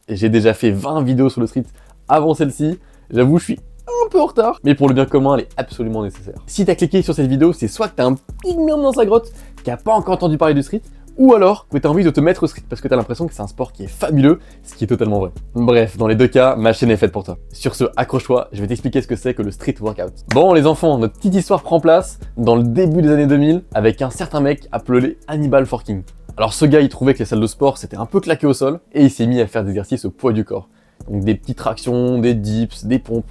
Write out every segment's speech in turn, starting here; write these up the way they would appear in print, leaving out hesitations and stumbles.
J'ai déjà fait 20 vidéos sur le street avant celle-ci. J'avoue, je suis un peu en retard, mais pour le bien commun, elle est absolument nécessaire. Si t'as cliqué sur cette vidéo, c'est soit que t'as un pygméon dans sa grotte qui a pas encore entendu parler du street, ou alors que t'as envie de te mettre au street parce que t'as l'impression que c'est un sport qui est fabuleux, ce qui est totalement vrai. Bref, dans les deux cas, ma chaîne est faite pour toi. Sur ce, accroche-toi, je vais t'expliquer ce que c'est que le street workout. Bon les enfants, notre petite histoire prend place dans le début des années 2000 avec un certain mec appelé Hannibal Forking. Alors ce gars, il trouvait que les salles de sport c'était un peu claqué au sol et il s'est mis à faire des exercices au poids du corps. Donc des petites tractions, des dips, des pompes.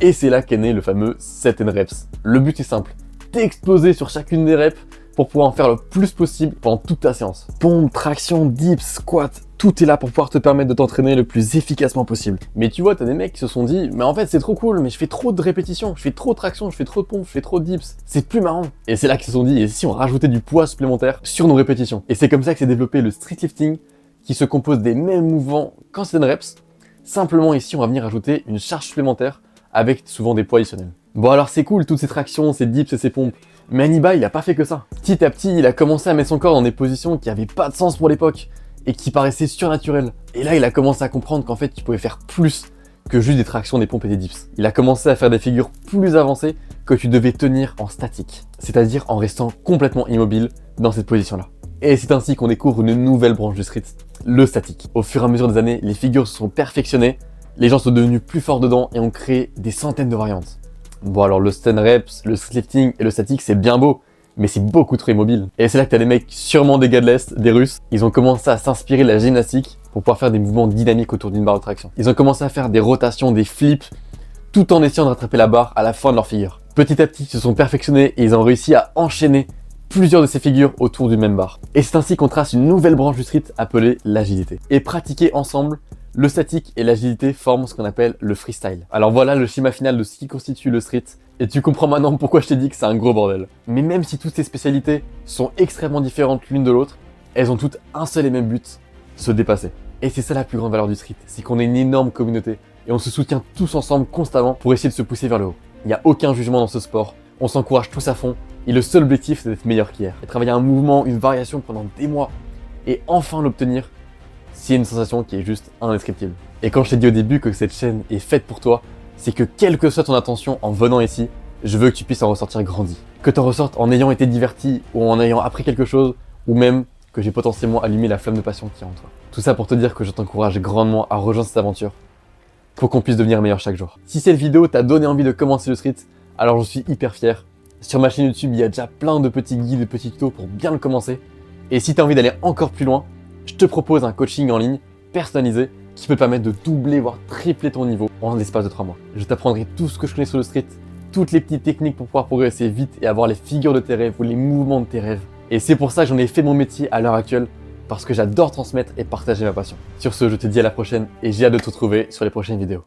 Et c'est là qu'est né le fameux set and reps. Le but est simple, t'exploser sur chacune des reps pour pouvoir en faire le plus possible pendant toute ta séance. Pompes, traction, dips, squats, tout est là pour pouvoir te permettre de t'entraîner le plus efficacement possible. Mais tu vois, t'as des mecs qui se sont dit, mais en fait c'est trop cool, mais je fais trop de répétitions, je fais trop de traction, je fais trop de pompes, je fais trop de dips, c'est plus marrant. Et c'est là qu'ils se sont dit, et si on rajoutait du poids supplémentaire sur nos répétitions? Et c'est comme ça que s'est développé le street lifting, qui se compose des mêmes mouvements qu'en set and reps. Simplement ici, on va venir ajouter une charge supplémentaire avec souvent des poids additionnels. Bon alors c'est cool toutes ces tractions, ces dips et ces pompes, mais Hannibal il a pas fait que ça. Petit à petit il a commencé à mettre son corps dans des positions qui avaient pas de sens pour l'époque et qui paraissaient surnaturelles. Et là il a commencé à comprendre qu'en fait il pouvait faire plus que juste des tractions, des pompes et des dips. Il a commencé à faire des figures plus avancées que tu devais tenir en statique, c'est-à-dire en restant complètement immobile dans cette position-là. Et c'est ainsi qu'on découvre une nouvelle branche du street, le statique. Au fur et à mesure des années, les figures se sont perfectionnées, les gens sont devenus plus forts dedans et ont créé des centaines de variantes. Bon alors le stand reps, le street lifting et le statique c'est bien beau, mais c'est beaucoup trop immobile. Et c'est là que t'as des mecs, sûrement des gars de l'Est, des Russes, ils ont commencé à s'inspirer de la gymnastique pour pouvoir faire des mouvements dynamiques autour d'une barre de traction. Ils ont commencé à faire des rotations, des flips, tout en essayant de rattraper la barre à la fin de leur figure. Petit à petit, ils se sont perfectionnés et ils ont réussi à enchaîner plusieurs de ces figures autour d'une même barre. Et c'est ainsi qu'on trace une nouvelle branche du street appelée l'agilité. Et pratiquer ensemble, le statique et l'agilité forment ce qu'on appelle le freestyle. Alors voilà le schéma final de ce qui constitue le street, et tu comprends maintenant pourquoi je t'ai dit que c'est un gros bordel. Mais même si toutes ces spécialités sont extrêmement différentes l'une de l'autre, elles ont toutes un seul et même but, se dépasser. Et c'est ça la plus grande valeur du street, c'est qu'on est une énorme communauté, et on se soutient tous ensemble constamment pour essayer de se pousser vers le haut. Il n'y a aucun jugement dans ce sport, on s'encourage tous à fond, et le seul objectif c'est d'être meilleur qu'hier. Et travailler un mouvement, une variation pendant des mois, et enfin l'obtenir, c'est une sensation qui est juste indescriptible. Et quand je t'ai dit au début que cette chaîne est faite pour toi, c'est que quelle que soit ton intention en venant ici, je veux que tu puisses en ressortir grandi. Que tu en ressortes en ayant été diverti, ou en ayant appris quelque chose, ou même que j'ai potentiellement allumé la flamme de passion qui est en toi. Tout ça pour te dire que je t'encourage grandement à rejoindre cette aventure, pour qu'on puisse devenir meilleur chaque jour. Si cette vidéo t'a donné envie de commencer le street, alors je suis hyper fier. Sur ma chaîne YouTube, il y a déjà plein de petits guides, de petits tutos pour bien le commencer. Et si tu as envie d'aller encore plus loin, je te propose un coaching en ligne personnalisé qui peut te permettre de doubler voire tripler ton niveau en l'espace de 3 mois. Je t'apprendrai tout ce que je connais sur le street, toutes les petites techniques pour pouvoir progresser vite et avoir les figures de tes rêves ou les mouvements de tes rêves. Et c'est pour ça que j'en ai fait mon métier à l'heure actuelle, parce que j'adore transmettre et partager ma passion. Sur ce, je te dis à la prochaine et j'ai hâte de te retrouver sur les prochaines vidéos.